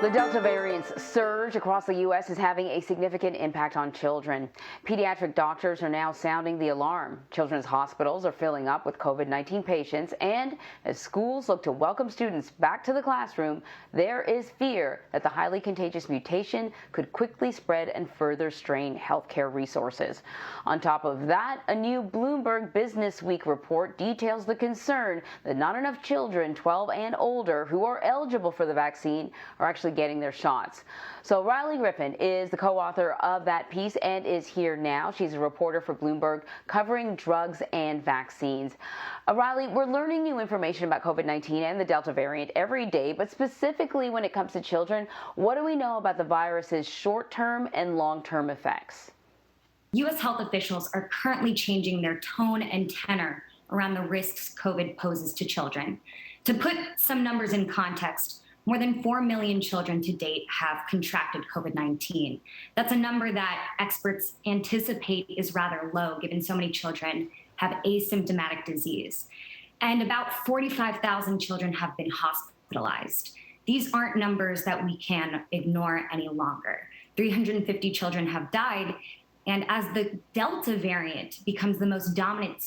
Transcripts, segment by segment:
The Delta variant's surge across the U.S. is having a significant impact on children. Pediatric doctors are now sounding the alarm. Children's hospitals are filling up with COVID-19 patients, and as schools look to welcome students back to the classroom, there is fear that the highly contagious mutation could quickly spread and further strain healthcare resources. On top of that, a new Bloomberg Business Week report details the concern that not enough children 12 and older who are eligible for the vaccine are actually getting their shots. So Riley Griffin is the co-author of that piece and is here now. She's a reporter for Bloomberg covering drugs and vaccines. Riley, we're learning new information about COVID-19 and the Delta variant every day, but specifically when it comes to children, what do we know about the virus's short-term and long-term effects? U.S. health officials are currently changing their tone and tenor around the risks COVID poses to children. To put some numbers in context, more than 4 million children to date have contracted COVID-19. That's a number that experts anticipate is rather low, given so many children have asymptomatic disease. And about 45,000 children have been hospitalized. These aren't numbers that we can ignore any longer. 350 children have died. And as the Delta variant becomes the most dominant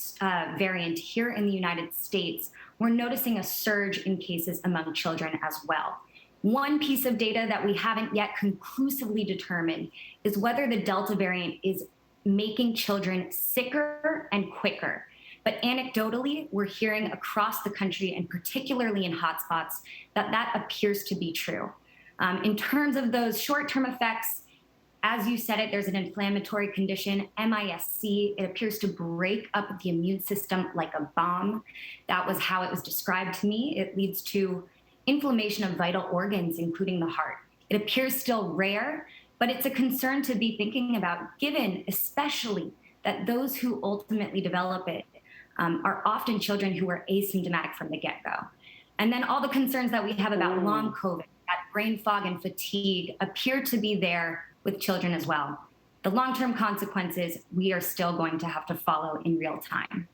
variant here in the United States, we're noticing a surge in cases among children as well. One piece of data that we haven't yet conclusively determined is whether the Delta variant is making children sicker and quicker. But anecdotally, we're hearing across the country, and particularly in hotspots, that appears to be true. In terms of those short-term effects, as you said it, there's an inflammatory condition, MISC. It appears to break up the immune system like a bomb. That was how it was described to me. It leads to inflammation of vital organs, including the heart. It appears still rare, but it's a concern to be thinking about, given especially that those who ultimately develop it are often children who are asymptomatic from the get-go. And then all the concerns that we have about long COVID, that brain fog and fatigue appear to be there with children as well. The long-term consequences we are still going to have to follow in real time.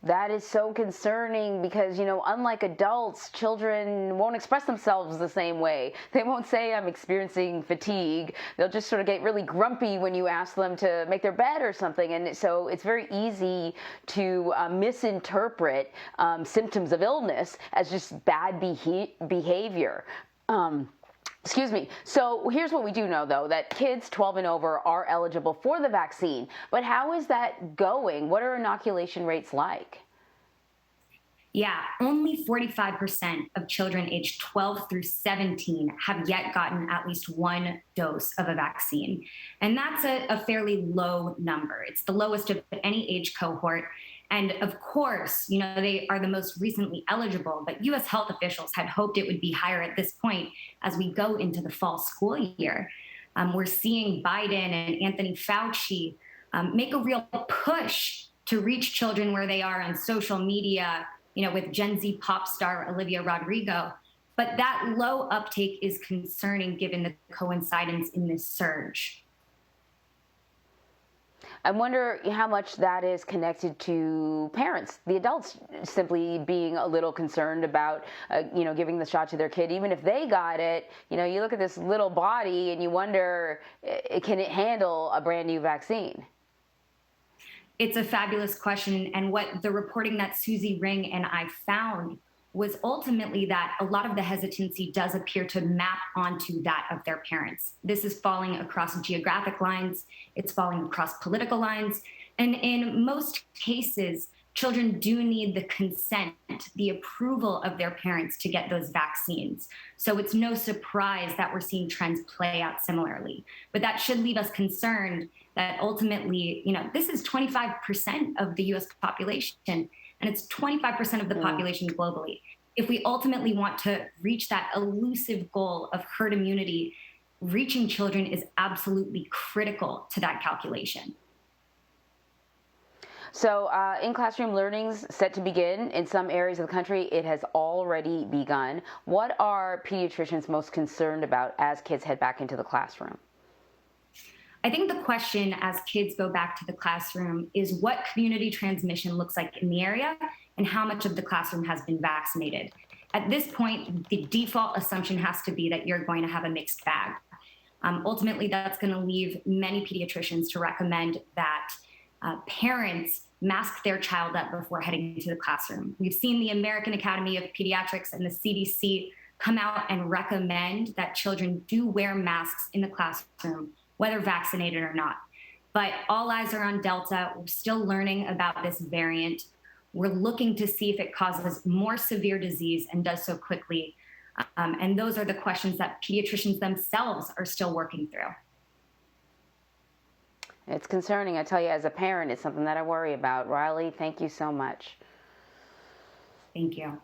That is so concerning because, unlike adults, children won't express themselves the same way. They won't say, I'm experiencing fatigue. They'll just sort of get really grumpy when you ask them to make their bed or something. And so it's very easy to misinterpret symptoms of illness as just bad behavior. Excuse me. So here's what we do know, though, that kids 12 and over are eligible for the vaccine. But how is that going? What are inoculation rates like? Yeah, only 45% of children aged 12 through 17 have yet gotten at least one dose of a vaccine. And that's a fairly low number. It's the lowest of any age cohort. And of course, they are the most recently eligible, but U.S. health officials had hoped it would be higher at this point as we go into the fall school year. We're seeing Biden and Anthony Fauci make a real push to reach children where they are on social media, with Gen Z pop star Olivia Rodrigo. But that low uptake is concerning given the coincidence in this surge. I wonder how much that is connected to parents, the adults simply being a little concerned about, giving the shot to their kid. Even if they got it, you look at this little body and you wonder, can it handle a brand new vaccine? It's a fabulous question. And what the reporting that Susie Ring and I found was ultimately that a lot of the hesitancy does appear to map onto that of their parents. This is falling across geographic lines, it's falling across political lines, and in most cases, children do need the consent, the approval of their parents to get those vaccines. So it's no surprise that we're seeing trends play out similarly. But that should leave us concerned that ultimately, this is 25% of the US population, and it's 25% of the population globally. If we ultimately want to reach that elusive goal of herd immunity, reaching children is absolutely critical to that calculation. So in-classroom learning's set to begin. In some areas of the country, it has already begun. What are pediatricians most concerned about as kids head back into the classroom? I think the question as kids go back to the classroom is what community transmission looks like in the area and how much of the classroom has been vaccinated. At this point, the default assumption has to be that you're going to have a mixed bag. Ultimately, that's going to leave many pediatricians to recommend that parents mask their child up before heading to the classroom. We've seen the American Academy of Pediatrics and the CDC come out and recommend that children do wear masks in the classroom, whether vaccinated or not. But all eyes are on Delta. We're still learning about this variant. We're looking to see if it causes more severe disease and does so quickly. And those are the questions that pediatricians themselves are still working through. It's concerning. I tell you, as a parent, it's something that I worry about. Riley, thank you so much. Thank you.